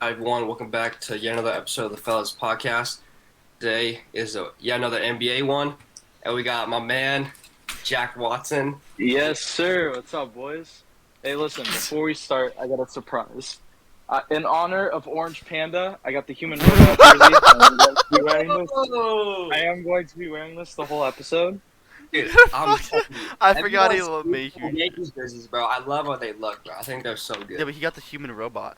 Hi everyone, welcome back to yet another episode of the Fellas Podcast. Today is yet another NBA one, and we got my man Jack Watson. Yes, sir. What's up, boys? Hey, listen, before we start, I got a surprise. In honor of Orange Panda, I got the human robot jersey. And I'm going to be wearing this. Oh, I am going to be wearing this the whole episode. dude, I'm telling you, I forgot he everyone's made sleeping on you. Yankees jerseys, bro. I love how they look, bro. I think they're so Yeah, good. but he got the human robot.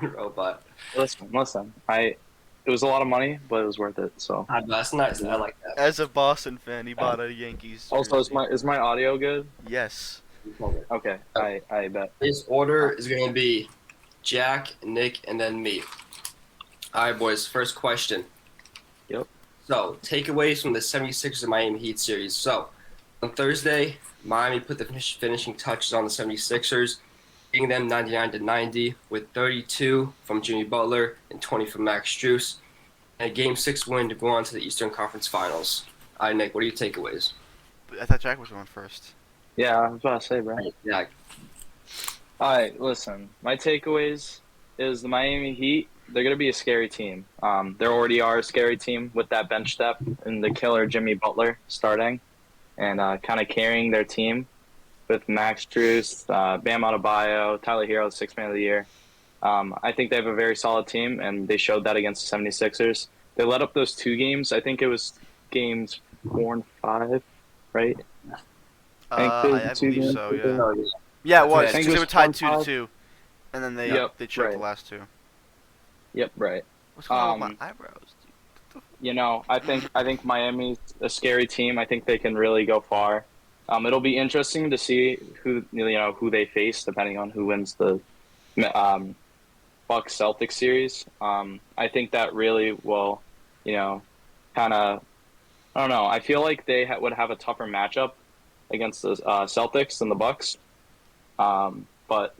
Robot. Listen. It was a lot of money, but it was worth it. So, That's nice. I like that. As a Boston fan, he bought a Yankees jersey. also, is my audio good? Yes. Okay, I bet. This order is going to be Jack, Nick, and then me. All right, boys. First question. Yep. So, takeaways from the 76ers and Miami Heat series. So, on Thursday, Miami put the finishing touches on the 76ers, beating them 99-90 with 32 from Jimmy Butler and 20 from Max Strus. And a Game 6 win to go on to the Eastern Conference Finals. All right, Nick, what are your takeaways? I thought Jack was going first. Yeah, I was about to say, bro. Yeah, All right, listen. My takeaways is the Miami Heat. They're going to be a scary team. They already are a scary team with that bench depth and the killer Jimmy Butler starting and kind of carrying their team with Max Strus, Bam Adebayo, Tyler Hero, sixth man of the year. I think they have a very solid team, and they showed that against the 76ers. They led up those two games. I think it was games 4 and 5, right? I believe so. Yeah. Oh, Yeah, it was. I think Because it they was were tied 4-5. 2-2, and then they Yep, choked right. the last two. Yep, right. What's going on with my eyebrows? Dude? I think Miami's a scary team. I think they can really go far. It'll be interesting to see who they face, depending on who wins the Bucks Celtics series. I think that really will, kind of. I don't know. I feel like they would have a tougher matchup against the Celtics than the Bucks. But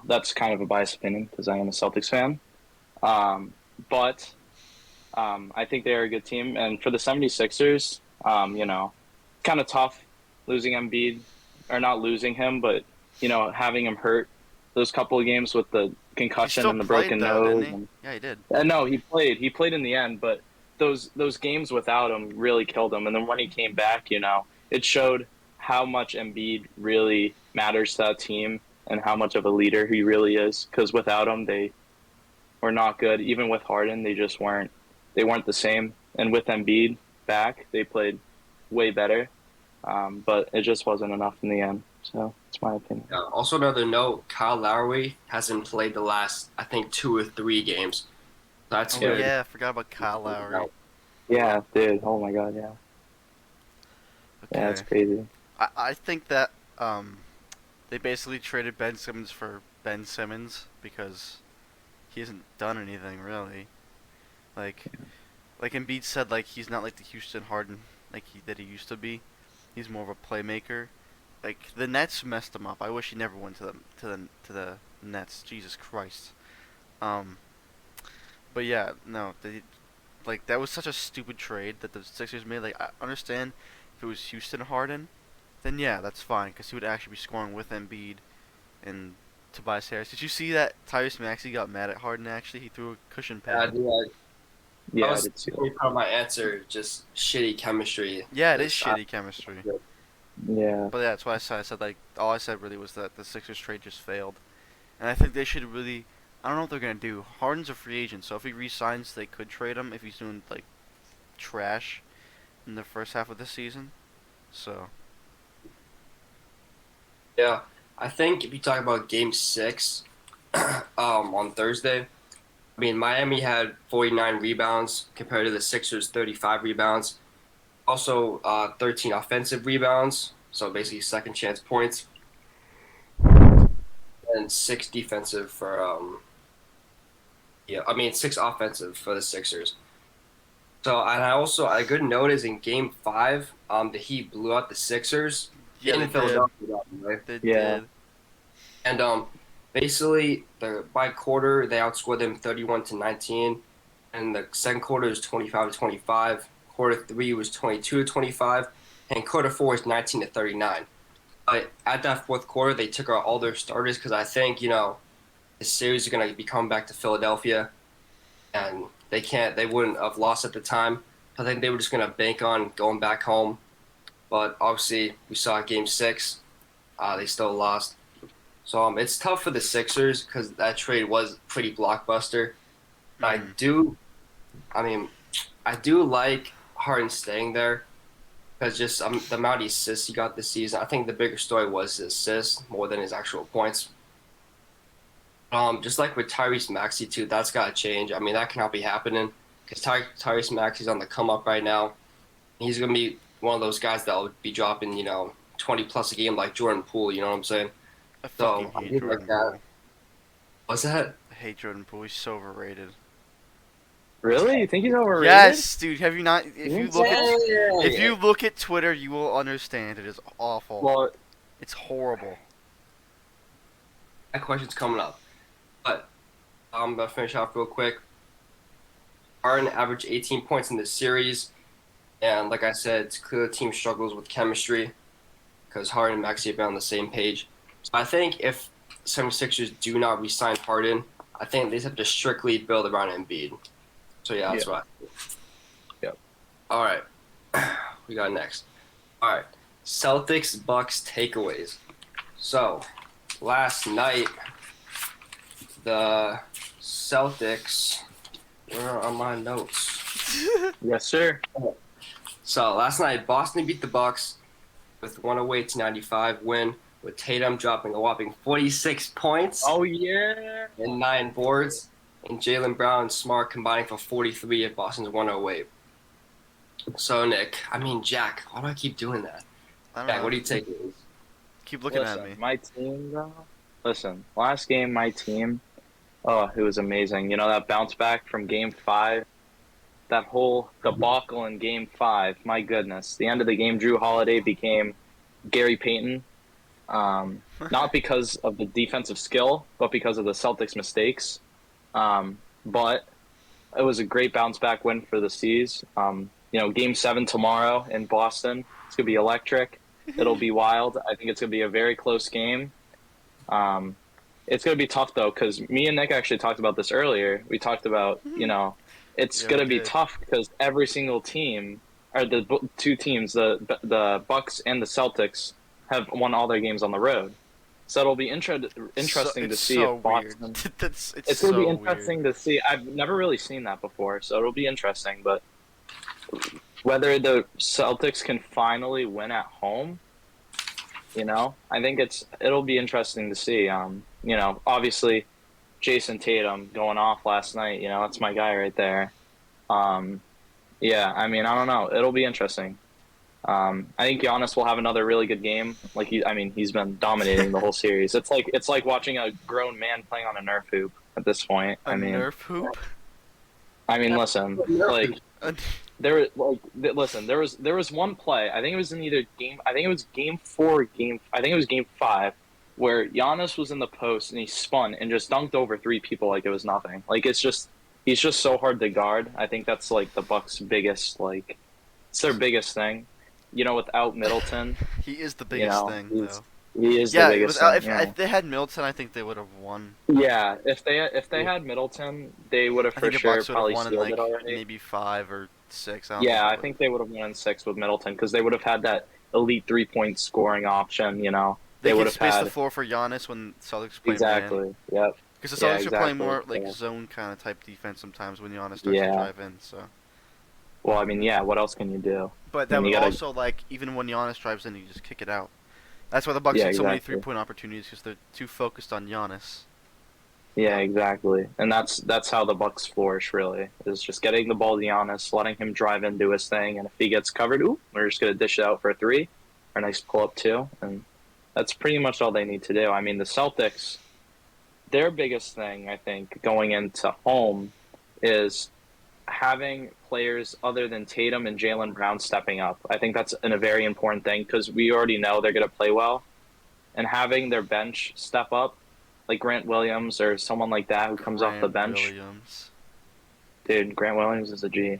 that's kind of a biased opinion because I am a Celtics fan. But I think they are a good team. And for the 76ers, kind of tough losing Embiid, or not losing him, but, having him hurt those couple of games with the He concussion still and the played, broken though, nose. didn't he? Yeah, he did. No, he played. He played in the end, but those games without him really killed him. And then when he came back, it showed how much Embiid really matters to that team and how much of a leader he really is. Because without him, they were not good. Even with Harden, they just weren't. They weren't the same. And with Embiid back, they played way better. But it just wasn't enough in the end. So it's my opinion. Also, another note: Kyle Lowry hasn't played the last, I think, 2 or 3 games. That's Oh, good. yeah, I forgot about Kyle Lowry. Yeah, dude. Oh my God. Yeah. Okay. Yeah, that's crazy. I think that they basically traded Ben Simmons for Ben Simmons because he hasn't done anything really. Like Embiid said, like he's not like the Houston Harden that he used to be. He's more of a playmaker. Like the Nets messed him up. I wish he never went to the Nets. Jesus Christ. But yeah, no, that was such a stupid trade that the Sixers made. Like I understand if it was Houston Harden, then yeah, that's fine because he would actually be scoring with Embiid and Tobias Harris. Did you see that Tyrese Maxey got mad at Harden? Actually, he threw a cushion pad. Yeah, That I was did see that. part of my answer. Just shitty chemistry. Yeah, it is Just, shitty chemistry. Yeah. But yeah, that's why I said like all I said really was that the Sixers trade just failed, and I think they should really. I don't know what they're gonna do. Harden's a free agent, so if he resigns, they could trade him if he's doing like trash in the first half of the season. So Yeah, I think if you talk about Game 6, on Thursday, I mean Miami had 49 rebounds compared to the Sixers 35 rebounds. Also, 13 offensive rebounds, so basically second chance points, and 6 defensive for 6 offensive for the Sixers. So, and I also a good note is in Game 5, the Heat blew out the Sixers yeah, in they did. Philadelphia, right? They Yeah. did. And basically, by quarter they outscored them 31-19, and the second quarter was 25-25. Quarter 3 was 22-25, and quarter 4 was 19-39. But at that fourth quarter, they took out all their starters because I think the series is gonna be coming back to Philadelphia, and they wouldn't have lost at the time. I think they were just gonna bank on going back home, but obviously we saw Game 6, they still lost. So it's tough for the Sixers because that trade was pretty blockbuster. I Mhm. do, I mean, I do like Harden staying there because just the amount of assists he got this season. I think the bigger story was his assists more than his actual points. Just like with Tyrese Maxey too, that's got to change. I mean, that cannot be happening because Tyrese Maxey's on the come up right now. He's gonna be one of those guys that'll be dropping, 20 plus a game like Jordan Poole. You know what I'm saying? I So fucking I hate think like Jordan that. Poole. What's that? I hate Jordan Poole. He's so overrated. Really? You think he's overrated? Yes, dude. Have you not? If you look at if Dang! you look at Twitter, you will understand. It is awful. Well, It's horrible. That question's coming up, but I'm gonna finish off real quick. Harden averaged 18 points in this series, and like I said, it's clear the team struggles with chemistry because Harden and Maxey have been on the same page. So I think if 76ers do not re-sign Harden, I think they just have to strictly build around Embiid. So yeah, that's right. Yep. All right, we got next. All right, Celtics Bucks takeaways. So last night, the Celtics. Where are my notes? yes, sir. So last night, Boston beat the Bucks with 108-95 win, with Tatum dropping a whopping 46 points Oh yeah. and 9 boards, and Jaylen Brown and Smart combining for 43 at Boston's 108. So Nick, Jack, why do I keep doing that? I don't Jack, know. what do you take? Keep looking Listen, at me. my team, though. Listen, last game, my team. Oh, it was amazing. You know that bounce back from Game 5, that whole debacle in Game 5. My goodness, the end of the game, Drew Holiday became Gary Payton. Not because of the defensive skill, but because of the Celtics' mistakes. But it was a great bounce back win for the C's. Game 7 tomorrow in Boston. It's gonna be electric. It'll be wild. I think it's gonna be a very close game. It's gonna be tough though, because me and Nick actually talked about this earlier. We talked about, it's Yeah, gonna we be did. tough because every single team, or two teams, the Bucks and the Celtics, have won all their games on the road. So it'll be interesting to It's see so if Boston. weird. It's It's so gonna be weird. interesting to see. I've never really seen that before, so it'll be interesting. But whether the Celtics can finally win at home, I think it'll be interesting to see. Obviously, Jason Tatum going off last night. That's my guy right there. Yeah, I don't know. It'll be interesting. I think Giannis will have another really good game. He's been dominating the whole series. It's like watching a grown man playing on a Nerf hoop at this point. A Nerf hoop. Listen, like there was one play. I think it was in either game. I think it was game 4. I think it was game 5, where Giannis was in the post and he spun and just dunked over 3 people like it was nothing. He's just so hard to guard. I think that's like the Bucks' biggest it's their biggest thing. Without Middleton, He is the biggest thing, though. he is Yeah, the biggest without, thing. if they had Middleton, I think they would have won. Yeah, if they had Middleton, they would have I for think the sure Bucks would probably have won in sealed like it already. maybe 5 or 6. I don't Yeah, I they think they would have won in 6 with Middleton because they would have had that elite 3-point scoring option. they would could have space had the floor for Giannis when Celtics play man. exactly. Yep. Because the Yeah, Celtics are playing exactly, more like yeah. zone kind of type defense sometimes when Giannis starts Yeah. to drive in. So, Well, yeah. What else can you do? but that And would you gotta- also like even when Giannis drives in, you just kick it out. That's why the Bucks Yeah, get so many exactly. 3-point opportunities because they're too focused on Giannis. Yeah, exactly. And that's how the Bucks flourish. Really, is just getting the ball to Giannis, letting him drive and do his thing, and if he gets covered, we're just gonna dish it out for a 3, or a nice pull up 2, and that's pretty much all they need to do. The Celtics, their biggest thing, I think, going into home is having players other than Tatum and Jaylen Brown stepping up. I think that's a very important thing because we already know they're going to play well. And having their bench step up, like Grant Williams or someone like that who comes off the Grant bench. Williams. Dude, Grant Williams is a G.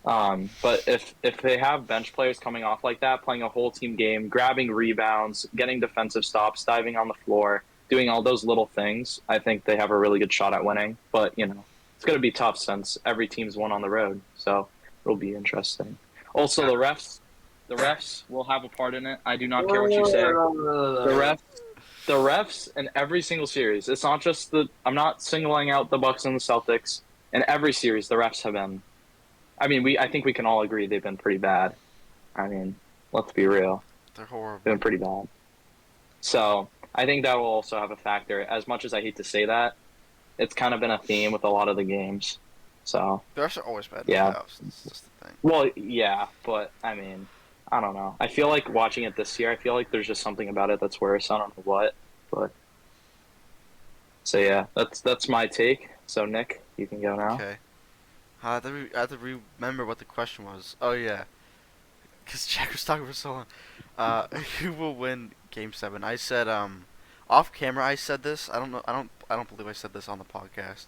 But if they have bench players coming off like that, playing a whole team game, grabbing rebounds, getting defensive stops, diving on the floor, doing all those little things, I think they have a really good shot at winning. But it's going to be tough since every team's won on the road, so it'll be interesting. Also, the refs will have a part in it. I do not care what you say. The refs in every single series. It's not just I'm not singling out the Bucks and the Celtics. In every series, the refs have been. I mean, I think we can all agree they've been pretty bad. I mean, let's be real. They're horrible. They've been pretty bad. So I think that will also have a factor. As much as I hate to say that, it's kind of been a theme with a lot of the games. So The refs are always bad in Yeah. the playoffs. That's the thing. well, yeah, but I mean, I don't know. I feel like watching it this year, I feel like there's just something about it that's worse. I don't know what, but so yeah, that's my take. So Nick, you can go now. Okay. I have to remember what the question was. Oh yeah, because Jack was talking for so long. Who will win Game 7? I said off camera. I said this. I don't know. I don't believe I said this on the podcast.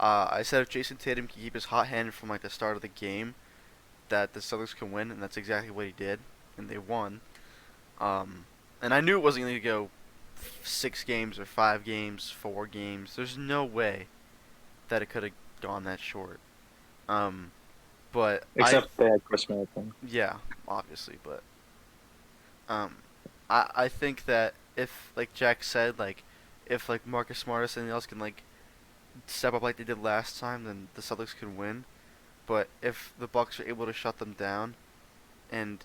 I said if Jason Tatum can keep his hot hand from like the start of the game, that the Celtics can win, and that's exactly what he did, and they won. And I knew it wasn't going to go 6 games or 5 games, 4 games. There's no way that it could have gone that short. But Except they had Chris Middleton. yeah, obviously, but I think that if, like Jack said, like if like Marcus Smart or something else can like step up like they did last time, then the Celtics can win. But if the Bucks are able to shut them down, and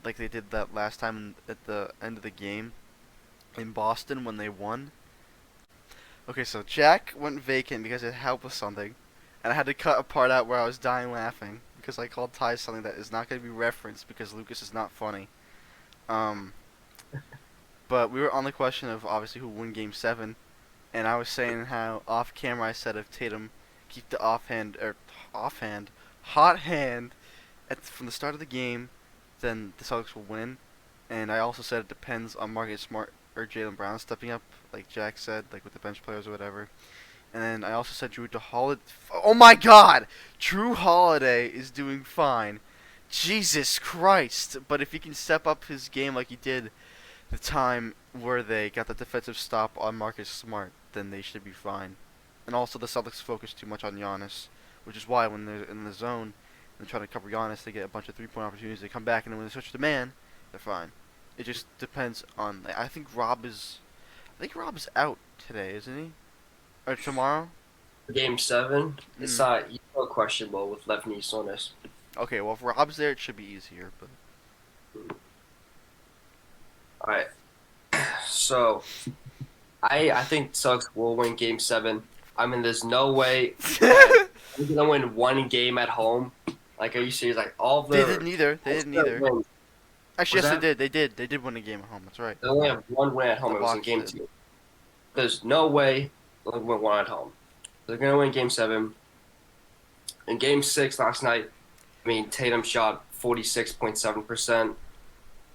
like they did that last time at the end of the game in Boston when they won. Okay, so Jack went vacant because it helped with something, and I had to cut a part out where I was dying laughing because I called Ty something that is not going to be referenced because Lucas is not funny. But we were on the question of obviously who won Game 7, and I was saying how off camera I said if Tatum keep the hot hand from the start of the game, then the Celtics will win. And I also said it depends on Marcus Smart or Jaylen Brown stepping up, like Jack said, like with the bench players or whatever. And then I also said Drew Holiday. Oh my God, Drew Holiday is doing fine. Jesus Christ! But if he can step up his game like he did the time where they got the defensive stop on Marcus Smart, then they should be fine. And also the Celtics focus too much on Giannis, which is why when they're in the zone and trying to cover Giannis, they get a bunch of 3-point opportunities. They come back, and then when they switch to man, they're fine. It just depends on. I think Rob is out today, isn't he? Or tomorrow? Game 7, it's not questionable with left knee soreness. Okay, well if Rob's there, it should be easier. But All right. So, I think Celtics will win Game 7. I mean, there's no way we're gonna win one game at home. Like, are you serious? Like all of they the didn't either. They didn't either. wins, Actually, Was yes, that- they did. They did. They did win a game at home. That's right. they only have one win at home. The It was in Bucks Game did. 2. There's no way they're gonna win one at home. They're gonna win Game 7. In Game 6 last night, I mean, Tatum shot 46.7%,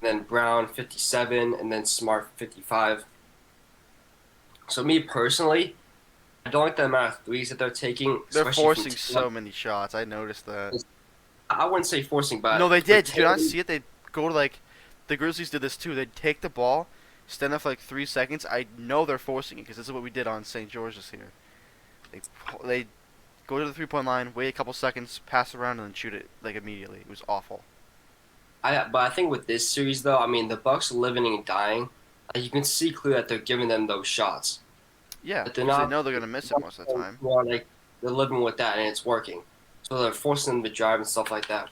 then Brown 57, and then Smart 55. So me personally, I don't like the amount of threes that they're taking. They're especially forcing from so many shots. I noticed that. I wouldn't say forcing, but No, they for did. Did you not Tatum- see it? They go to like the Grizzlies did this too. They'd take the ball, stand there for like 3 seconds. I know they're forcing it because this is what we did on St. George's here. They go to the 3-point line, wait a couple seconds, pass around, and then shoot it like immediately. It was awful. But I think with this series though, I mean the Bucks are living and dying. You can see clearly that they're giving them those shots. Yeah, But because they're they not- know they're gonna miss it most of the time. Well, like they're living with that and it's working. So they're forcing them to drive and stuff like that.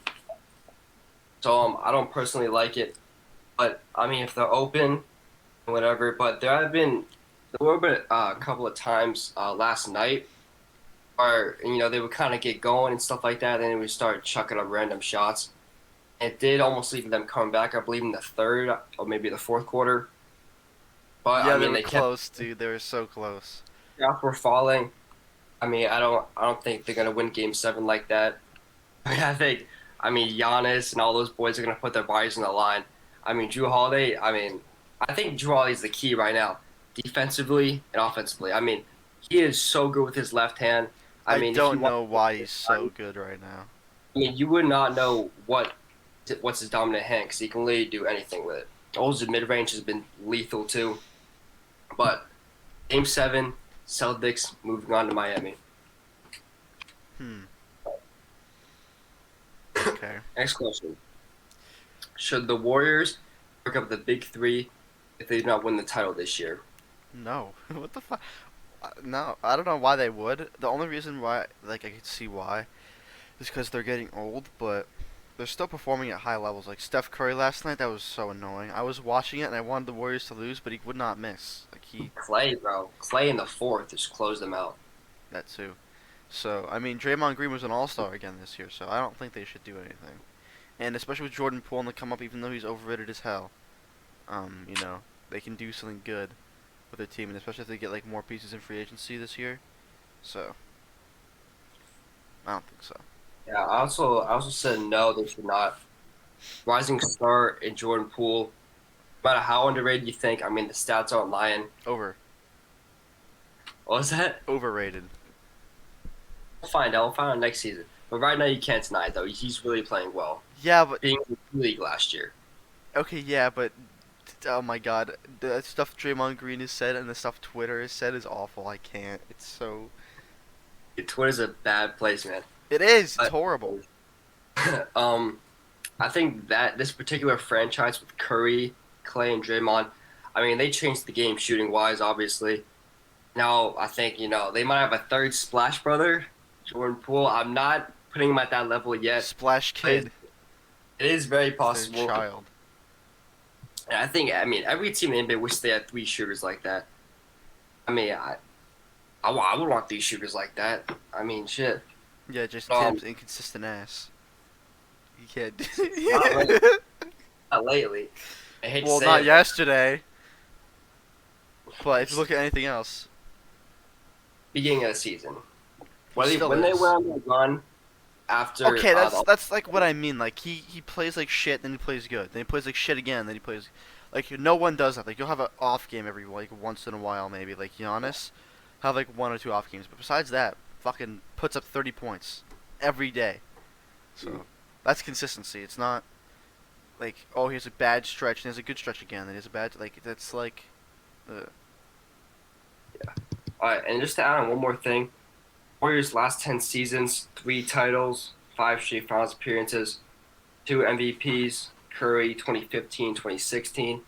So I don't personally like it, but I mean if they're open, whatever. But there were a couple of times last night, where they would kind of get going and stuff like that, and then they would start chucking up random shots. It did almost leave them coming back, I believe, in the third or maybe the fourth quarter. But Yeah, I mean, they were they kept close, dude. They were so close. shots were falling. I mean, I don't think they're gonna win Game 7 like that. I mean, Giannis and all those boys are gonna put their bodies on the line. I mean, Drew Holiday. I think Drew Holiday is the key right now, defensively and offensively. I mean, he is so good with his left hand. I mean, if don't you know want- why he's so good right now. I mean, you would not know what's his dominant hand because he can literally do anything with it. Also, mid range has been lethal too. But Game 7, Celtics moving on to Miami. Hmm. Okay. Next question. Should the Warriors break up the Big Three if they do not win the title this year? No. What the fuck? No, I don't know why they would. The only reason why, like, I could see why, is because they're getting old, but they're still performing at high levels. Like Steph Curry last night, that was so annoying. I was watching it and I wanted the Warriors to lose, but he would not miss. Like Clay, bro. Clay in the fourth just closed them out. that too. So I mean, Draymond Green was an All-Star again this year, so I don't think they should do anything. And especially with Jordan Poole on the come up, even though he's overrated as hell, you know, they can do something good with their team, and especially if they get like more pieces in free agency this year. So I don't think so. Yeah, I also said no, they should not. Rising star in Jordan Poole, no matter how underrated you think, I mean the stats aren't lying. What was that? Overrated. We'll find out. We'll find out next season. But right now you can't deny it though. He's really playing well. Yeah, but Being in the league last year. okay, yeah, but oh my god, the stuff Draymond Green has said and the stuff Twitter has said is awful. I can't. It's so. Twitter's a bad place, man. It is. It's But- horrible. I think that this particular franchise with Curry, Clay, and Draymond, I mean, they changed the game shooting wise, obviously. Now, I think, they might have a third Splash Brother, Jordan Poole. I'm not putting him at that level yet. Splash Kid. It is very Their possible. child. And I mean, every team in the NBA wishes they had three shooters like that. I mean, I would want three shooters like that. I mean, shit. Yeah, just Um, Tibbs inconsistent ass. You can't. Not Not lately. I hate Well, to say not it. yesterday. But if you look at anything else, Beginning of the season. still When they is. went on the run after. okay, the that's like what I mean. Like he plays like shit, then he plays good, then he plays like shit again, then he plays like no one does that. Like you'll have an off game every like once in a while maybe. Like Giannis have like one or two off games, but besides that, fucking puts up 30 points every day. So that's consistency. It's not like oh he has a bad stretch and he has a good stretch again, then he has a bad like that's like. All right, and just to add on one more thing, Warriors' last 10 seasons, 3 titles, 5 straight finals appearances, 2 MVPs, Curry 2015, 2016,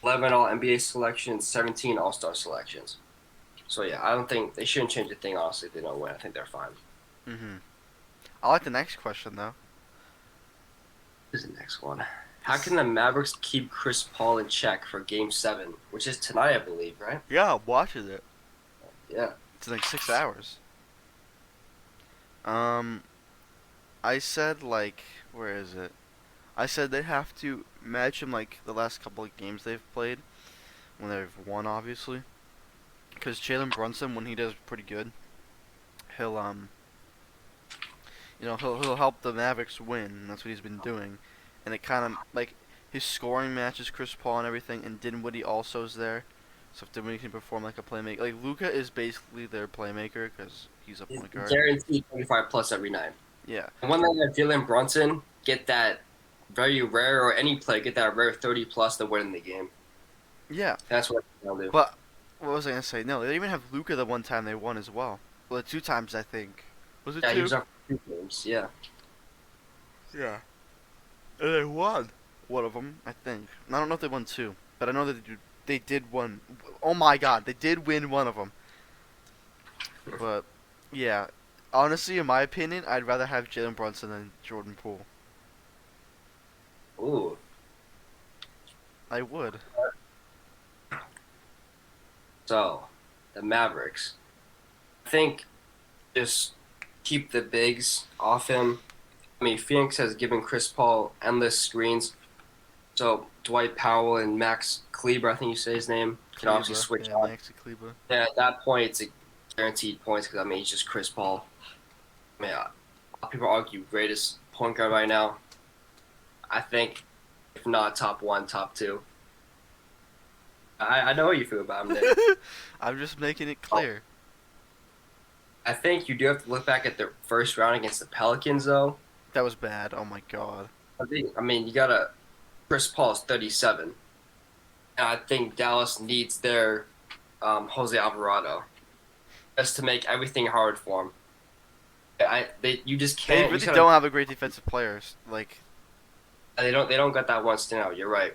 11 All NBA selections, 17 All Star selections. So yeah, I don't think they shouldn't change a thing. Honestly, if they don't win, I think they're fine. I like the next question though. Here's the next one. How can the Mavericks keep Chris Paul in check for Game 7, which is tonight, I believe, right? Yeah, I'm watching it. Yeah. It's in like 6 hours. I said like, where is it? I said they have to match him like the last couple of games they've played, when they've won, obviously. Because Jalen Brunson, when he does pretty good, he'll he'll help the Mavericks win. And that's what he's been doing, and it kind of like his scoring matches Chris Paul and everything, and Dinwiddie also is there. So if Dinwiddie can perform like a playmaker, like Luka is basically their playmaker because he's a He's point guard. guaranteed 25 plus every night. Yeah. And when they have Jalen Brunson get that very rare, or any play, get that rare 30 plus to win the game. Yeah. That's what they'll do. But what was I gonna say? No, they even have Luca the one time they won as well. Well, 2 times I think. Was it Yeah, he 2? was up for 2 games. Yeah. Yeah. And they won one of them, I think. I don't know if they won 2, but I know that they did one. Oh my God, they did win one of them. But yeah, honestly, in my opinion, I'd rather have Jalen Brunson than Jordan Poole. Ooh. I would. So, the Mavericks. I think just keep the bigs off him. I mean, Phoenix has given Chris Paul endless screens. So, Dwight Powell and Max Kleber, I think you say his name, can obviously Kleba. switch Yeah, on. Maxi Kleba. Yeah, at that point, it's a guaranteed points because, I mean, he's just Chris Paul. I mean, a lot of people argue greatest point guard right now. I think, if not top 1, top 2. I know how you feel about him, Nick. I'm just making it clear. I think you do have to look back at the first round against the Pelicans, though. That was bad. Oh my God. I mean, you gotta. Chris Paul is 37. And I think Dallas needs their Jose Alvarado, just to make everything hard for him. You just They can't. really don't have a great defensive players. Like, They don't got that one standout. You're right.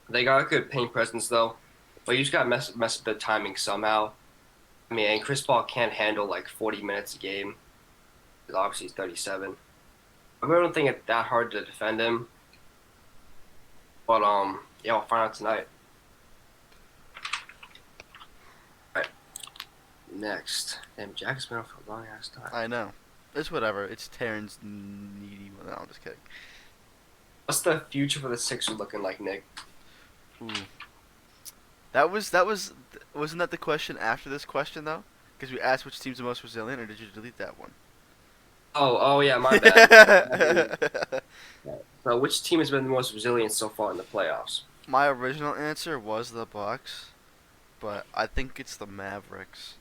They got a good paint presence though, but you just got to mess up the timing somehow. I mean, and Chris Paul can't handle like 40 minutes a game. 'Cause obviously he's 37. I really don't think it's that hard to defend him. But yeah, we'll find out tonight. All right. Next, damn, Jack's been out for a long ass time. I know. It's whatever. It's Terrence Needy. No, I'm just kidding. What's the future for the Sixers looking like, Nick? Ooh. Wasn't that the question after this question though? Because we asked which team's the most resilient, or did you delete that one? Oh yeah, my bad. So, which team has been the most resilient so far in the playoffs? My original answer was the Bucks, but I think it's the Mavericks.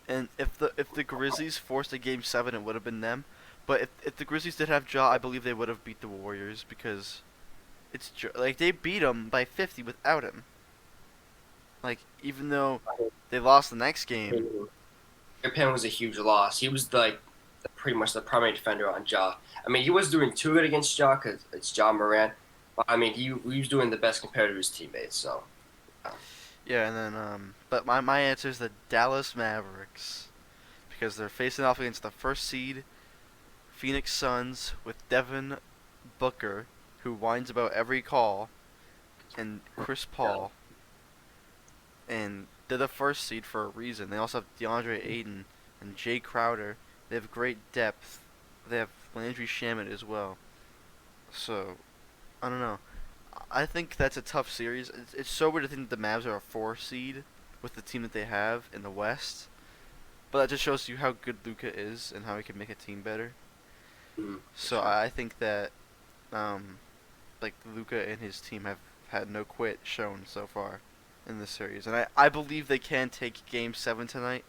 And if the Grizzlies forced a game 7, it would have been them. But if the Grizzlies did have Ja, I believe they would have beat the Warriors because it's like they beat them by 50 without him. Like even though they lost the next game. Japan was a huge loss. He was like pretty much the primary defender on Ja. I mean, he was doing too good against Ja because it's Ja Morant. But I mean, he was doing the best compared to his teammates. So. Yeah, and then but my answer is the Dallas Mavericks because they're facing off against the first seed Phoenix Suns with Devin Booker, who whines about every call, and Chris Paul. And they're the first seed for a reason. They also have DeAndre Ayton and Jay Crowder. They have great depth. They have Landry Shamet as well. So, I don't know. I think that's a tough series. It's so weird to think that the Mavs are a 4 seed with the team that they have in the West. But that just shows you how good Luka is and how he can make a team better. So I think that, like Luka and his team have had no quit shown so far in this series, and I believe they can take Game 7 tonight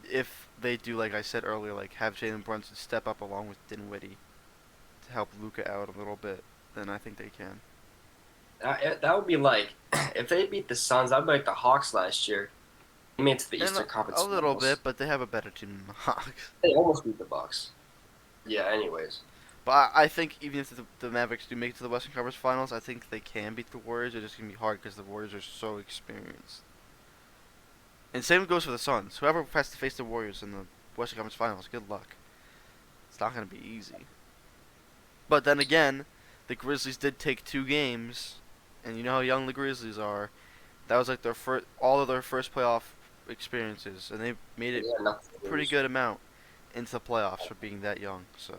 if they do, like I said earlier, like have Jalen Brunson step up along with Dinwiddie to help Luka out a little bit. Then I think they can. That would be like if they beat the Suns. That'd be like the Hawks last year. They made it to the And Eastern Conference. a little Finals. bit, but they have a better team than the Hawks. They almost beat the Bucks. Yeah. Anyways. But I think even if the Mavericks do make it to the Western Conference Finals, I think they can beat the Warriors. It's just gonna be hard because the Warriors are so experienced. And same goes for the Suns. Whoever has to face the Warriors in the Western Conference Finals, good luck. It's not gonna be easy. But then again, the Grizzlies did take 2 games, and you know how young the Grizzlies are. That was like their all of their first playoff experiences, and they made it pretty good amount into the playoffs for being that young. So.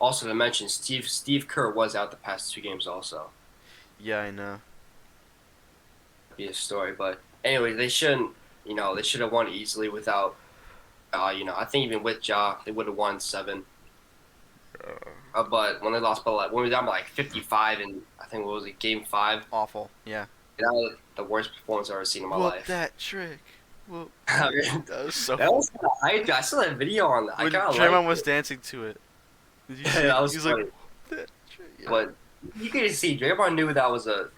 Also to mention, Steve Kerr was out the past 2 games. Also, Yeah, I know. be a story, but anyway, they shouldn't. They should have won easily without. I think even with Ja, they would have won 7. But when they lost by when we were down by like 55, and I think what was it, Game 5? Awful. Yeah. That was the worst performance I've ever seen in my Whoop life. that trick. Whoop. that That was so. was kind of hype. I saw that video on that. I When kind of Draymond liked was it. dancing to it. Did you Yeah, see? that was He was funny. like, "Whoop that trick." Yeah. But you could see Draymond knew that was a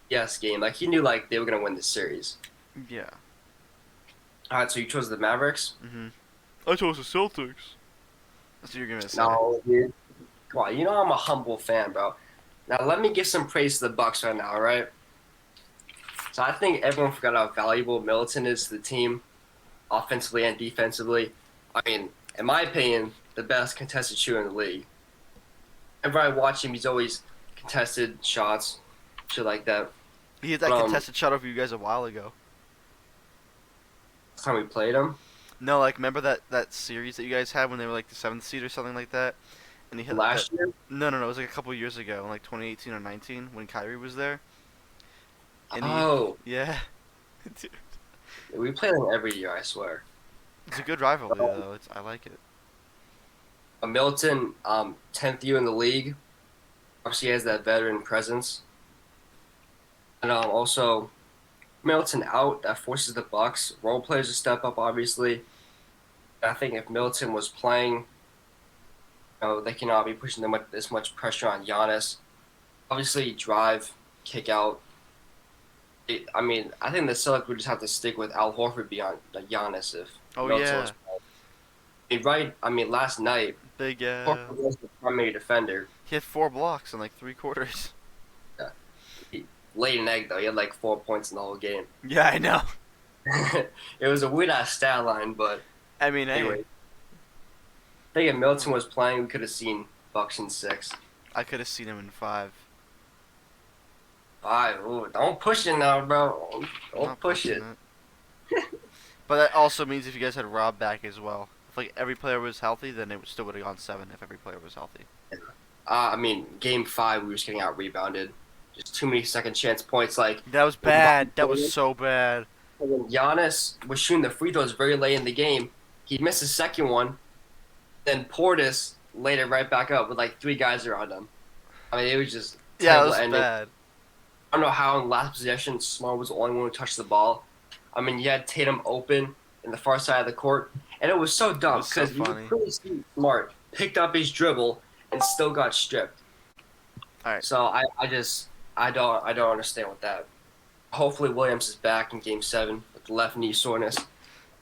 yes game. Like he knew like they were gonna win the series. Yeah. All right, so you chose the Mavericks. I chose the Celtics. That's what you're gonna say. No, dude. Come on, I'm a humble fan, bro. Now let me give some praise to the Bucks right now, all right? So I think everyone forgot how valuable Middleton is to the team, offensively and defensively. I mean, in my opinion, the best contested shooter in the league. Whenever I watch him, he's always contested shots, shit like that. He had that contested shot over you guys a while ago. Last time we played him, No, like remember that series that you guys had when they were like the 7th seed or something like that, and he had last year. No, it was like a couple years ago, in like 2018 or 19, when Kyrie was there. And Oh, yeah. Dude, we play them every year, I swear. it's a good rivalry though. I like it. Middleton, 10th year in the league. Obviously, he has that veteran presence. And also, Middleton out, that forces the Bucks role players to step up, obviously. I think if Middleton was playing, they cannot be pushing this much pressure on Giannis. Obviously, drive, kick out. I mean, I think the Celtics would just have to stick with Al Horford beyond like Giannis if Oh Middleton yeah, was. Right. I mean, last night big. Horford was the primary defender. He had 4 blocks in like 3 quarters. Yeah. He laid an egg though. He had like 4 points in the whole game. Yeah, I know. It was a weird ass stat line, but I mean, hey, anyway, I think if Milton was playing, we could have seen Bucks in 6. I could have seen him in 5. 5. Ooh, don't push it now, bro. Don't Not push pushing it. But that also means if you guys had Rob back as well, if like every player was healthy, then it still would have gone 7 if every player was healthy. I mean, game 5, we were just getting out rebounded. Just too many second chance points. Like That was bad. That was so bad. when Giannis was shooting the free throws very late in the game, he missed his second one. Then Portis laid it right back up with like 3 guys around him. I mean, it was just Yeah, it terrible was ending. bad. I don't know how in last possession Smart was the only one who touched the ball. I mean, you had Tatum open in the far side of the court, and it was so dumb was so because you funny. could clearly see Smart picked up his dribble and still got stripped. All right. So I don't understand with that. Hopefully Williams is back in Game 7 with the left knee soreness.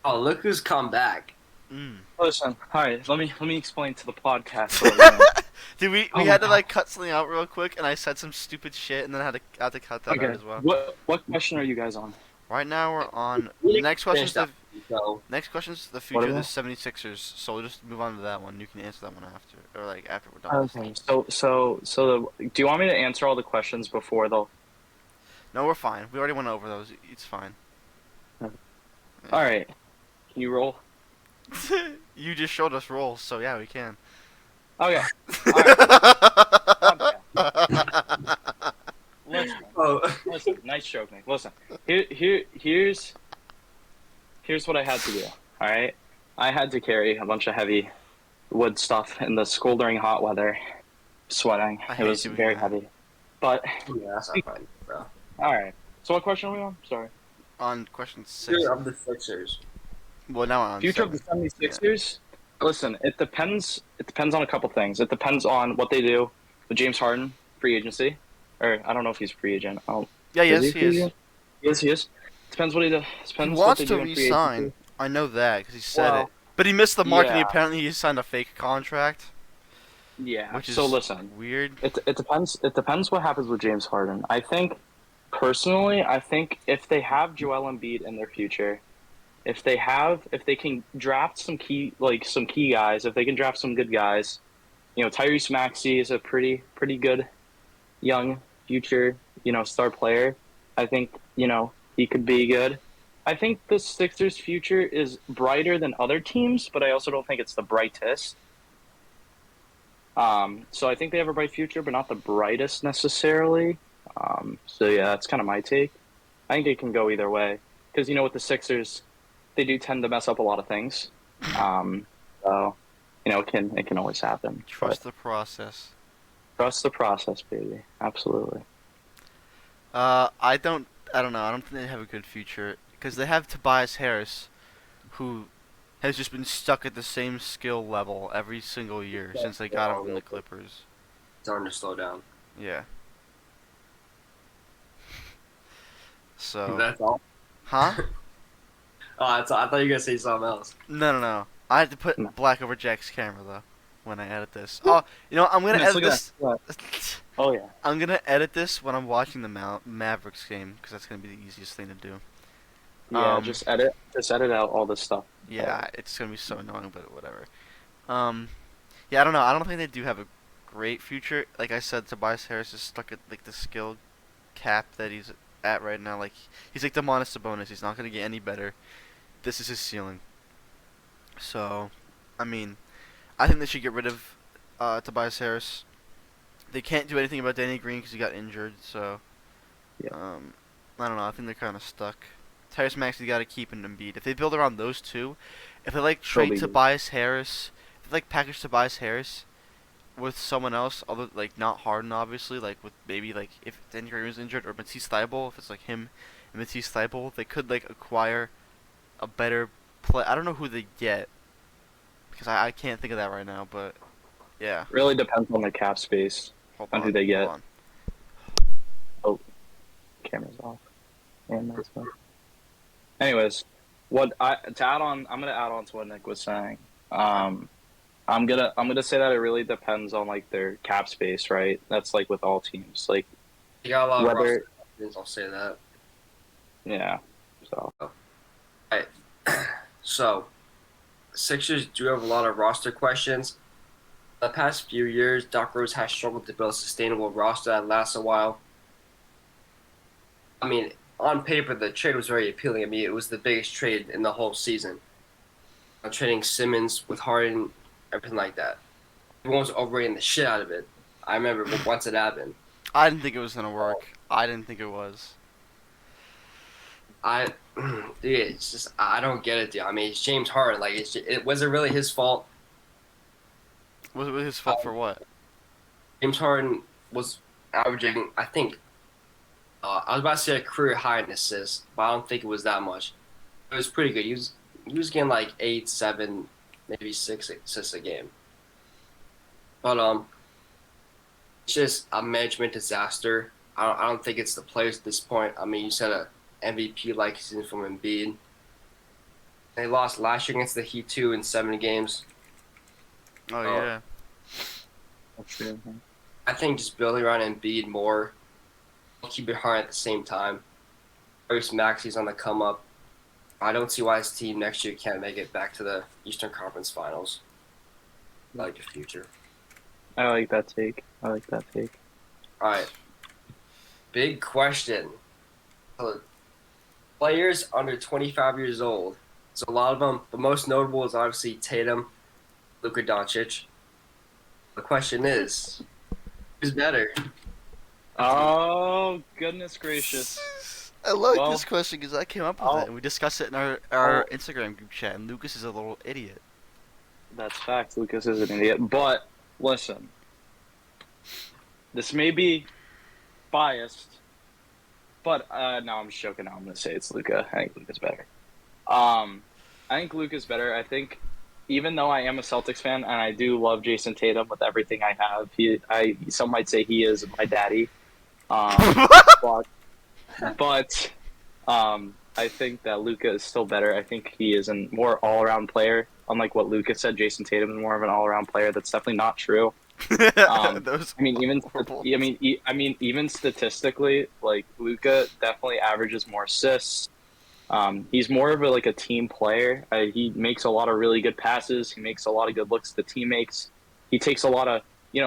Oh, look who's come back. Listen, all right. Let me explain to the podcast. What we're doing. Dude, we Oh had my to like cut something out real quick, and I said some stupid shit, and then I had to cut that out Okay. as well. What question are you guys on? Right now we're on We next question's finished the up, so next question's the What future of are the they? 76ers. So we'll just move on to that one. You can answer that one after, or like after we're done. Okay. Do you want me to answer all the questions before the? No, we're fine. We already went over those. It's fine. All right. Can you roll? You just showed us rolls, so yeah, we can. Okay. All right. Listen. oh, Listen. Nice joke, Nick. Listen. Here's what I had to do. All right. I had to carry a bunch of heavy wood stuff in the sweltering hot weather, sweating. I It hate was doing very that. heavy. But yeah, that's not fine, bro. all right. So what question are we on? Sorry. On question 6. Future of the Sixers. Well, now we're on Future of 7. the 76ers? Listen, it depends on a couple things. It depends on what they do with James Harden, free agency. Or I don't know if he's free agent. Yeah, yes, Is he free is. agent? Yes, he is. Depends what he does. He Depends what wants they to do in free resign. agency. I know that because he said Well, it. But he missed the mark, and yeah. apparently he signed a fake contract, Yeah. which is So listen, weird. it depends. It depends what happens with James Harden. I think personally, if they have Joel Embiid in their future, if they can draft some key guys, if they can draft some good guys, Tyrese Maxey is a pretty good young future, star player. I think, he could be good. I think the Sixers' future is brighter than other teams, but I also don't think it's the brightest. So I think they have a bright future, but not the brightest necessarily. So yeah, that's kind of my take. I think it can go either way because with the Sixers, they do tend to mess up a lot of things. So it can always happen. Trust the process. Trust the process, baby. Absolutely. I don't know. I don't think they have a good future because they have Tobias Harris, who has just been stuck at the same skill level every single year since they got him from the Clippers. Starting to slow down. Yeah. So. That's all. Huh? I thought you were gonna say something else. No. I had to put No. black over Jack's camera though when I edit this. Oh, I'm gonna Nice, edit look at this. Oh yeah. I'm gonna edit this when I'm watching the Mavericks game because that's gonna be the easiest thing to do. Yeah. Just edit out all this stuff. Yeah, it's gonna be so annoying, but whatever. Yeah, I don't know. I don't think they do have a great future. Like I said, Tobias Harris is stuck at like the skill cap that he's at right now. Like he's like Domantas Sabonis. He's not gonna get any better. This is his ceiling. So, I mean, I think they should get rid of Tobias Harris. They can't do anything about Danny Green because he got injured. So, Yeah. I don't know. I think they're kind of stuck. Tyrese Maxey got to keep an Embiid. If they build around those two, if they like trade be good. Tobias Harris, if they like package Tobias Harris with someone else, other like not Harden, obviously, like with maybe like if Danny Green was injured or Matisse Thybulle, if it's like him and Matisse Thybulle, they could like acquire a better play. I don't know who they get because I can't think of that right now, but yeah. Really depends on the cap space. Hold On on, who they get. hold on. Camera's off. And that's fine. Anyways, what I to add on, I'm gonna add on to what Nick was saying. I'm gonna say that it really depends on like their cap space, right? That's like with all teams, like You got a lot of whether roster questions, I'll say that. yeah. So Alright. So, Sixers do have a lot of roster questions. The past few years, Doc Rose has struggled to build a sustainable roster that lasts a while. I mean, on paper, the trade was very appealing. I mean, it was the biggest trade in the whole season. Trading Simmons with Harden, everything like that. Everyone was overrating the shit out of it. I remember once it happened. I didn't think it was gonna work. I didn't think it was. I, dude, it's just I don't get it, dude. I mean, it's James Harden. Like, it was it really his fault? Was it his fault for what? James Harden was averaging, I think, I was about to say a career high in assists, but I don't think it was that much. It was pretty good. He was getting like 8, 7, maybe 6 assists a game. But it's just a management disaster. I don't think it's the players at this point. I mean, you said a MVP like season from Embiid. They lost last year against the Heat too in 7 games. Oh Oh. yeah. that's true. I think just building around Embiid more, keep it hard at the same time. Tyrese Maxey's on the come up. I don't see why his team next year can't make it back to the Eastern Conference Finals. I like the future. I like that take. All right. Big question. Players under 25 years old. So a lot of them. The most notable is obviously Tatum, Luka Doncic. The question is, who's better? Oh goodness gracious! I like Well, this question because I came up with I'll- it and we discussed it in our Instagram group chat. And Lucas is a little idiot. That's facts. Lucas is an idiot. But listen, this may be biased, but no, I'm just joking. Now I'm gonna say it's Luca. I think Luca's better. I think Luca's better. I think even though I am a Celtics fan and I do love Jason Tatum with everything I have, some might say he is my daddy. But, but I think that Luca is still better. I think he is a more all-around player. Unlike what Luca said, Jason Tatum is more of an all-around player. That's definitely not true. Those I mean, even horrible. even statistically, like Luca definitely averages more assists. He's more of a team player. He makes a lot of really good passes. He makes a lot of good looks to teammates. He takes a lot of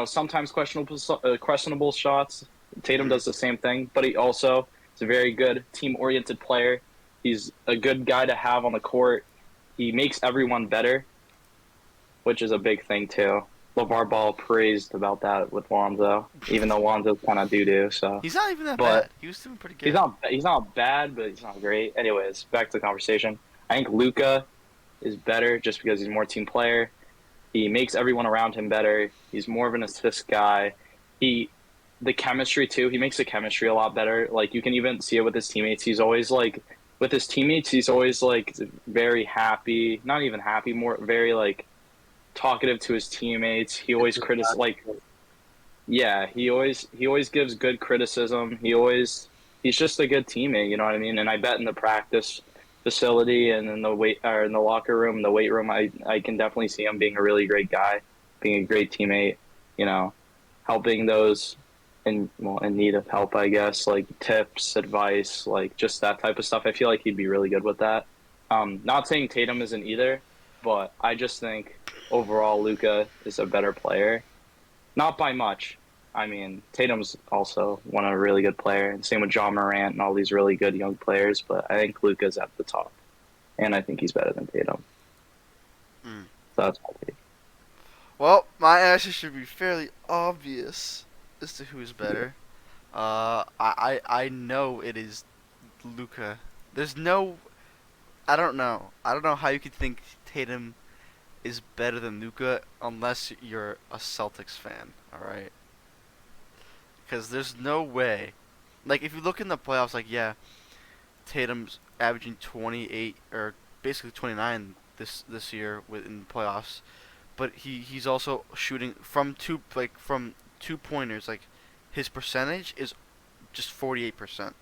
sometimes questionable shots. Tatum does the same thing, but he also is a very good team-oriented player. He's a good guy to have on the court. He makes everyone better, which is a big thing too. LeVar Ball praised about that with Lonzo, even though Lonzo's kind of doo-doo. So He's not even that But- bad. He was doing pretty good. he's not bad, but he's not great. Anyways, back to the conversation. I think Luka is better just because he's more team player. He makes everyone around him better. He's more of an assist guy. The chemistry too. He makes the chemistry a lot better. Like you can even see it with his teammates. He's always very happy. Not even happy, more very talkative to his teammates. He always he always gives good criticism. He's just a good teammate, you know what I mean? And I bet in the practice facility and in the locker room, the weight room, I can definitely see him being a really great guy, being a great teammate, helping those in need of help, I guess, like tips, advice, like just that type of stuff. I feel like he'd be really good with that. Not saying Tatum isn't either, but I just think overall Luka is a better player. Not by much. I mean, Tatum's also a really good player, and same with John Morant and all these really good young players, but I think Luka's at the top. And I think he's better than Tatum. Mm. So that's my take. Well, my answer should be fairly obvious as to who's better. I know it is Luka. There's no. I don't know. I don't know how you could think Tatum is better than Luka unless you're a Celtics fan. All right. Because there's no way. Like if you look in the playoffs, Tatum's averaging 28 or basically 29 this year in the playoffs, but he's also shooting from two pointers. Like his percentage is just 48%.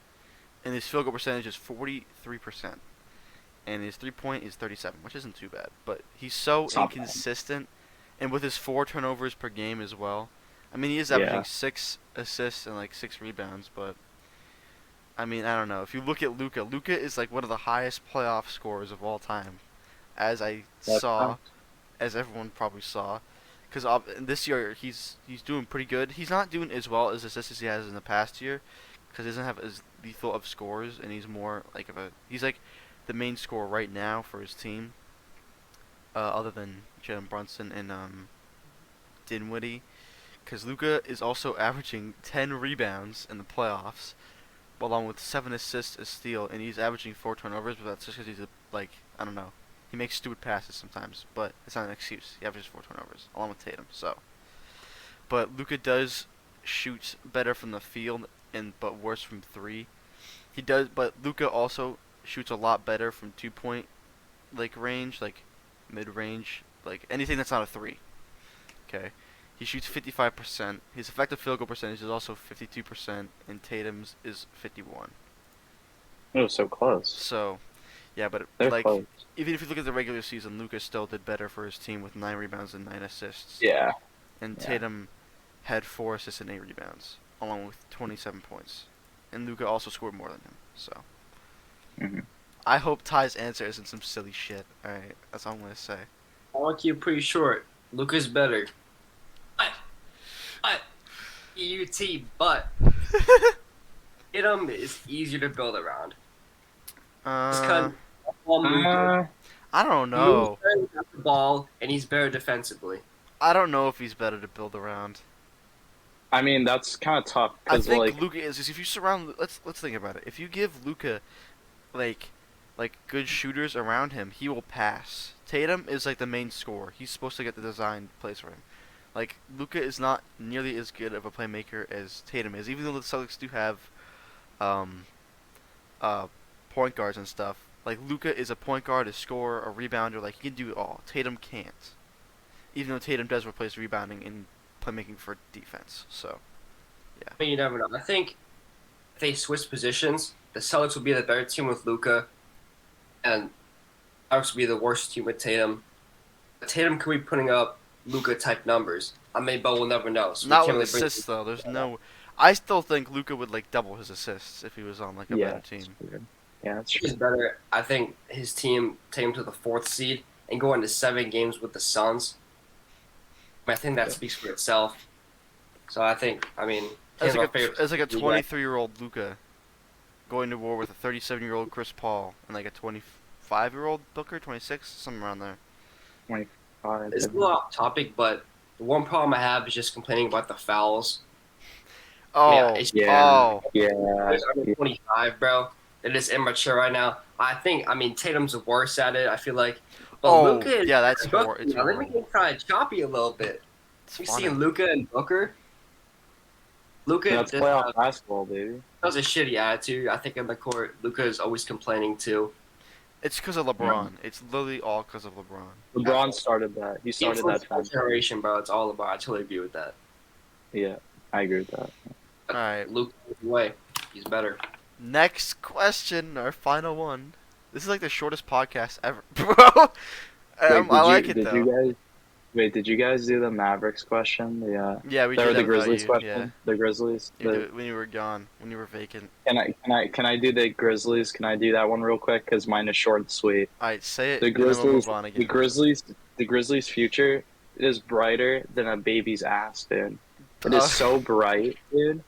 and his field goal percentage is 43%, and his 3-point is 37, which isn't too bad. But he's so It's not bad. inconsistent, and with his 4 turnovers per game as well. I mean, he is Yeah. averaging 6 assists and like 6 rebounds, but I mean, I don't know. If you look at Luka, Luka is like one of the highest playoff scorers of all time, as I That's saw, fact. as everyone probably saw. Because this year he's doing pretty good. He's not doing as well as assists as he has in the past year, because he doesn't have as lethal of scores, and he's more like he's like the main scorer right now for his team. Other than Jalen Brunson and Dinwiddie, because Luka is also averaging 10 rebounds in the playoffs, along with 7 assists, a steal, and he's averaging 4 turnovers. But that's just because he's I don't know. He makes stupid passes sometimes, but it's not an excuse. He averages 4 turnovers, along with Tatum. So, but Luka does shoot better from the field, but worse from 3. He does, but Luka also shoots a lot better from 2-point range, like mid range, like anything that's not a 3. Okay, he shoots 55%. His effective field goal percentage is also 52%, and Tatum's is 51. It was so close. So, yeah, but They're like close. even if you look at the regular season, Luka still did better for his team with 9 rebounds and 9 assists. Yeah. And Yeah. Tatum had 4 assists and 8 rebounds, along with 27 points. And Luka also scored more than him. So, hmm I hope Ty's answer isn't some silly shit. All right, that's all I'm gonna say. I want you pretty short. Luka's better. But but Tatum is easier to build around. Just cut ball movement. I don't Moves know. better without the ball, and he's better defensively. I don't know if he's better to build around. I mean, that's kind of tough I because, think like, Luka is. If you surround, let's think about it. If you give Luka like good shooters around him, he will pass. Tatum is like the main scorer. He's supposed to get the design plays for him. Like Luka is not nearly as good of a playmaker as Tatum is, even though the Celtics do have um point guards and stuff. Like Luka is a point guard, a scorer, a rebounder. Like he can do it all. Tatum can't. Even though Tatum does replace rebounding and playmaking for defense. So But you never know. I think if they switch positions, the Celtics will be the better team with Luka, and Celtics will be the worst team with Tatum. Tatum could be putting up Luka type numbers. I mean, but we'll never know. So we not can't with really bring- assists though. There's no. I still think Luka would like double his assists if he was on like a yeah, better team. yeah, that's He's true. better. I think his team take him to the 4th seed and go into 7 games with the Suns. I think that speaks for itself. So I think, As Tatum's my like favorite. as like a Yeah. 23-year-old Luka going to war with a 37-year-old Chris Paul and like a 25-year-old Booker, 26, something around there. It's a little off topic, but the one problem I have is just complaining about the fouls. Oh, it's- oh, Yeah. He's under 25, bro. They're just immature right now. I think, Tatum's worse at it, I feel like. But oh, Luka yeah, that's Booker, horrible. It's let me horrible. get kind of choppy a little bit. It's You funny. seen Luka and Booker? Luka That's just playoff basketball, baby. has a shitty attitude. I think in the court, Luka is always complaining too. It's because of LeBron. It's literally all because of LeBron. LeBron started that. He started Influence that our trend. generation, bro. It's all about. I totally agree with that. Yeah, I agree with that. All right. Luka, way, he's better. Next question, our final one. This is like the shortest podcast ever, bro. I like it though. Did you guys do the Mavericks question? The Yeah, we or did the that without Grizzlies you. question? Yeah, The Grizzlies. you did it when you were gone, when you were vacant. Can I do the Grizzlies? Can I do that one real quick? Because mine is short and sweet. All right, say it. The and then we'll Grizzlies. move on The again. Grizzlies' future is brighter than a baby's ass, dude. It is Oh. so bright, dude.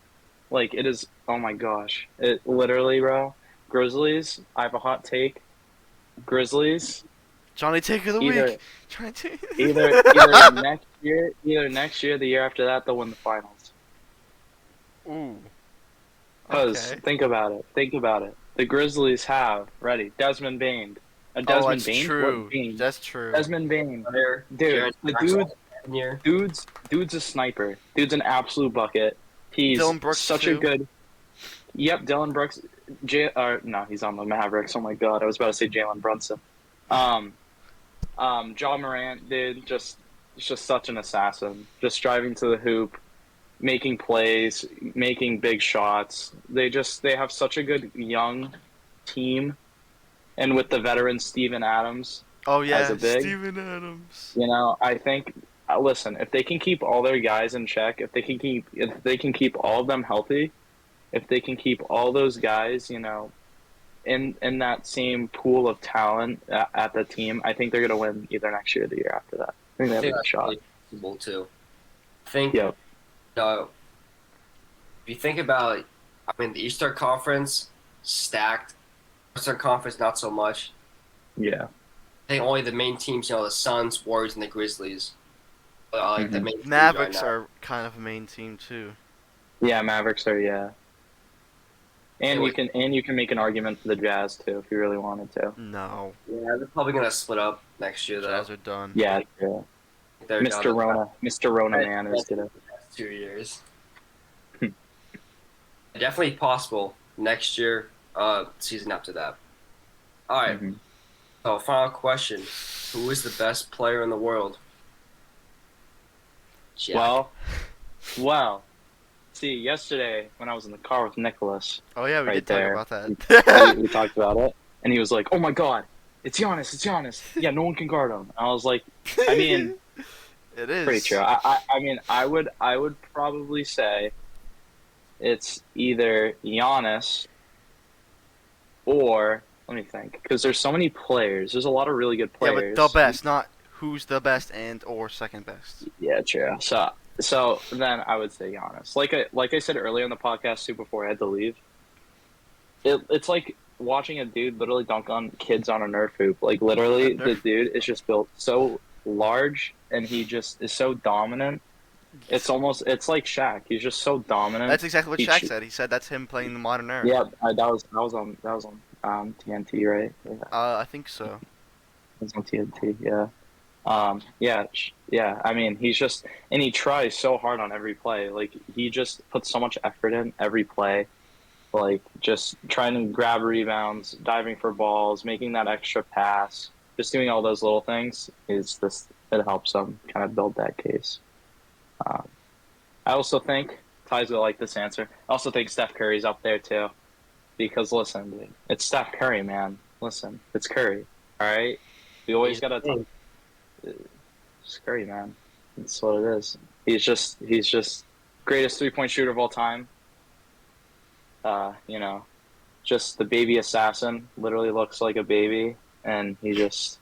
Like it is. Oh my gosh! It literally, bro. Grizzlies. I have a hot take. Grizzlies. Johnny Take of the Either week. Johnny Take. either next year, the year after that, they'll win the finals. Ooh. Because Okay. think about it. The Grizzlies have Desmond Bain. Oh, Desmond that's Bain. true. What Bain? That's true. Desmond Bain. Player, Dude, Jared the Jackson, year. dude's a sniper. Dude's an absolute bucket. He's Dylan Brooks such too? a good. Yep, Dylan Brooks. No, he's on the Mavericks. Oh my god, I was about to say Jalen Brunson. John Morant, dude, just such an assassin. Just driving to the hoop, making plays, making big shots. They have such a good young team, and with the veteran Steven Adams Oh as yeah, a big, Steven Adams. I think. Listen, if they can keep all their guys in check, if they can keep all of them healthy, if they can keep all those guys, in that same pool of talent at the team, I think they're gonna win either next year or the year after that. I think they I have a think good that's shot. really possible too. I think, Yep. if you think about, I mean, the Eastern Conference stacked, Western Conference not so much. Yeah. I think only the main teams, the Suns, Warriors, and the Grizzlies, are like the Mhm. main teams Mavericks right now. are kind of a main team too. Yeah, Mavericks are And Anyway. you can make an argument for the Jazz too if you really wanted to. No, Yeah, they're probably gonna split up next year though. Jazz are done. Yeah, They're down to Mr. Rona the man is gonna. past 2 years. Definitely possible next year, season after that. All right. Mhm. So, final question: who is the best player in the world? Jack. Well. See, yesterday when I was in the car with Nicholas, Oh yeah, we Right did there. talk about that. we talked about it, and he was like, "Oh my God, it's Giannis! It's Giannis! Yeah, no one can guard him." And I was like, I mean, it is pretty true. I mean, I would probably say it's either Giannis or let me think, because there's so many players. There's a lot of really good Yeah, players. but the best, not who's the best and or second best. Yeah, true. So then I would say Giannis. Like I said earlier in the podcast too, before I had to leave. It's like watching a dude literally dunk on kids on a Nerf hoop. Like literally, the dude is just built so large, and he just is so dominant. It's like Shaq. He's just so dominant. That's exactly what He Shaq sh- said. He said that's him playing the modern era. Yeah, that was on TNT, right? Yeah, I think so. it was on TNT. Yeah. Yeah. I mean, he's just, and he tries so hard on every play. Like he just puts so much effort in every play. Like just trying to grab rebounds, diving for balls, making that extra pass, just doing all those little things it helps him kind of build that case. I also think Ty's gonna like this answer. I also think Steph Curry's up there too, because listen, dude, it's Steph Curry, man. Listen, it's Curry. All right, we always gotta talk. It's Curry, man. That's what it is. He's just greatest 3-point shooter of all time. Just the baby assassin. Literally looks like a baby, and he just,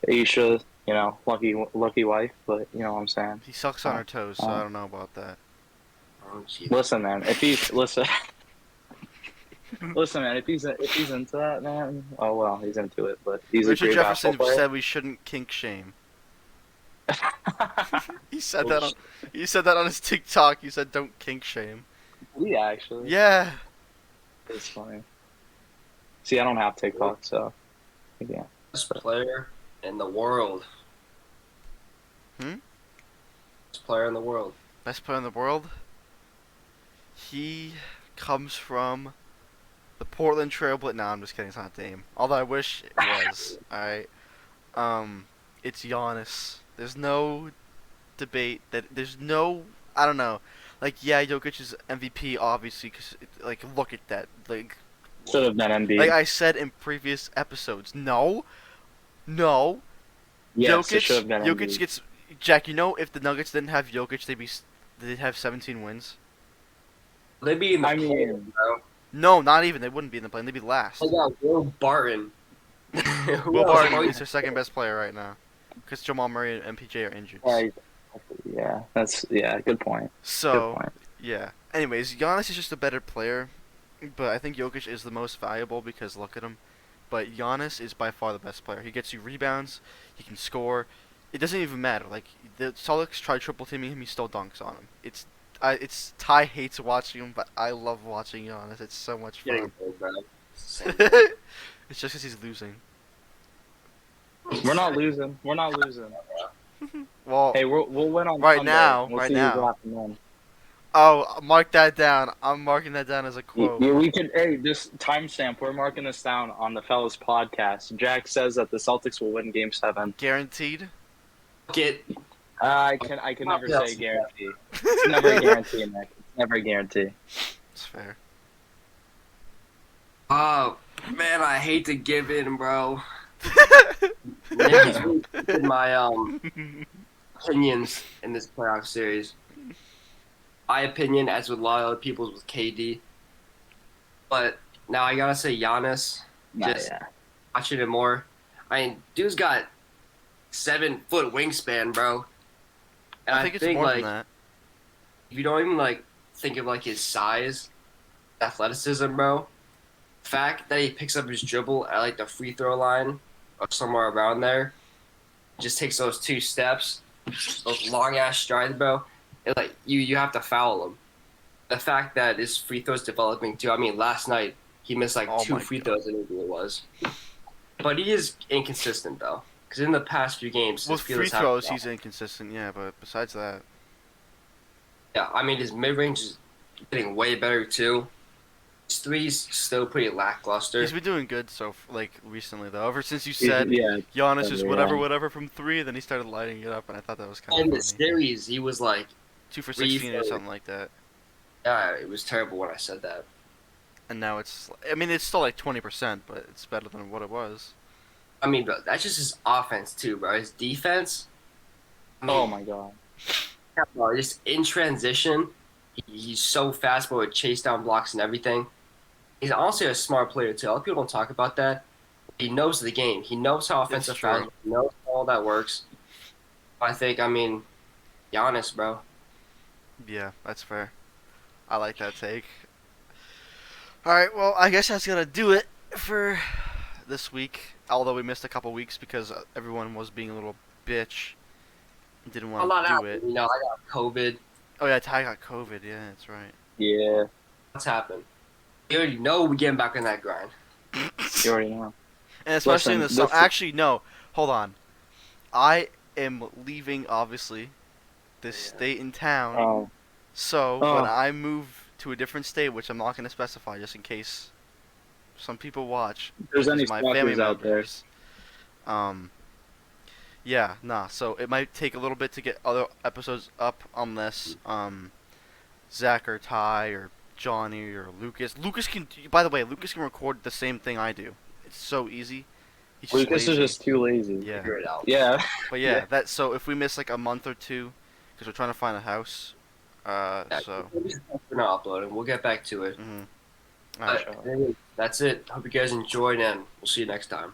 you should, lucky wife, but you know what I'm saying. He sucks on her toes, so I don't know about that. Oh, gee. Listen, man. If he's listen, man. If he's into that, man. Oh well, he's into it. But he's Richard a great Jefferson basketball player. said we shouldn't kink shame. He said that on his TikTok. He said don't kink shame. Yeah, actually. Yeah. It's funny. See, I don't have TikTok, so yeah. Best player in the world. Hmm? Best player in the world. Best player in the world. He comes from the Portland Trailblazers. No, I'm just kidding. It's not Dame. Although I wish it was. All right. It's Giannis. There's no debate that. There's no. I don't know. Like, yeah, Jokic is MVP, obviously, because, like, look at that. Like, Should have been Embiid. like I said in previous episodes. No. Yes, it should have been Jokic Embiid. gets. Jack, if the Nuggets didn't have Jokic, they'd have 17 wins. They'd be in the I mean- play, bro. No, not even. They wouldn't be in the play. They'd be last. They got Will Barton. Who Will else? Barton is their second best player right now, because Jamal Murray and MPJ are injured. Yeah, good point. So, Good point. yeah. Anyways, Giannis is just a better player, but I think Jokic is the most valuable because look at him. But Giannis is by far the best player. He gets you rebounds, he can score. It doesn't even matter. Like the Celtics tried triple teaming him, he still dunks on him. It's Ty hates watching him, but I love watching Giannis. It's so much Getting fun. old, bro. It's just because he's losing. We're not losing. Well, Hey, we'll win on Right Sunday. now, We'll right see now. who's left and win. oh, mark that down. I'm marking that down as a quote. Yeah, we can. Hey, this timestamp. We're marking this down on the Fellas podcast. Jack says that the Celtics will win Game 7. Guaranteed. Get I can never say guarantee. It's never a guarantee, Nick. It's never a guarantee. It's fair. Oh man, I hate to give in, bro. Nick is really in my opinions in this playoff series. My opinion, as with a lot of other people's, was KD. But now I gotta say Giannis. Just watching it more. I mean, dude's got 7-foot wingspan, bro. And I think it's more like, than that. if you don't even like think of like his size, athleticism, bro. The fact that he picks up his dribble at like the free throw line or somewhere around there, just takes those 2 steps, those long ass strides, bro. And like you have to foul him. The fact that his free throws developing too. I mean, last night he missed like Oh 2 my free God. throws. I think it was. But he is inconsistent though, because in the past few games, With his free feelers have- throws, he's inconsistent, yeah, but besides that, Yeah, I mean his mid range is getting way better too. His three's still pretty lackluster. he's been doing good like recently though. Ever since you He's- said yeah, Giannis is yeah. whatever from 3, then he started lighting it up, and I thought that was kind In of the funny. series, he was like, 2 for Three 16 or for- something like that. yeah, it was terrible when I said that. And now I mean, it's still like 20%, but it's better than what it was. I mean, but that's just his offense too, bro. His defense. I mean, Oh my god. yeah, bro, just in transition, he's so fast, bro, with chase down blocks and everything. He's honestly a smart player too. A lot of people don't talk about that. He knows the game. He knows how offensive true. fouls. He knows how all that works. I mean, Giannis, bro. Yeah, that's fair. I like that take. Alright, well, I guess that's gonna do it for this week. Although we missed a couple weeks because everyone was being a little bitch. Didn't A want lot to do happened. it. You know, I got COVID. Oh yeah, Ty got COVID, yeah, that's right. Yeah, What's happened? You already know we're getting back on that grind. you already know. And especially in the Listen, summer. this- Actually, no. Hold on. I am leaving, obviously, this state and town. Oh, So Oh. when I move to a different state, which I'm not going to specify, just in case some people watch, if there's which any is my family stalkers out there. members. Yeah, nah. So it might take a little bit to get other episodes up, unless Zach or Ty or Johnny or Lucas. Lucas can. By the way, Lucas can record the same thing I do. It's so easy. He's just Lucas is lazy. just too lazy. Yeah. Figure it out. Yeah. But yeah, Yeah. that so if we miss like a month or two, because we're trying to find a house, Yeah, so we're not uploading. We'll get back to it. mhm. Alright. But, anyway, that's it. Hope you guys enjoyed, and we'll see you next time.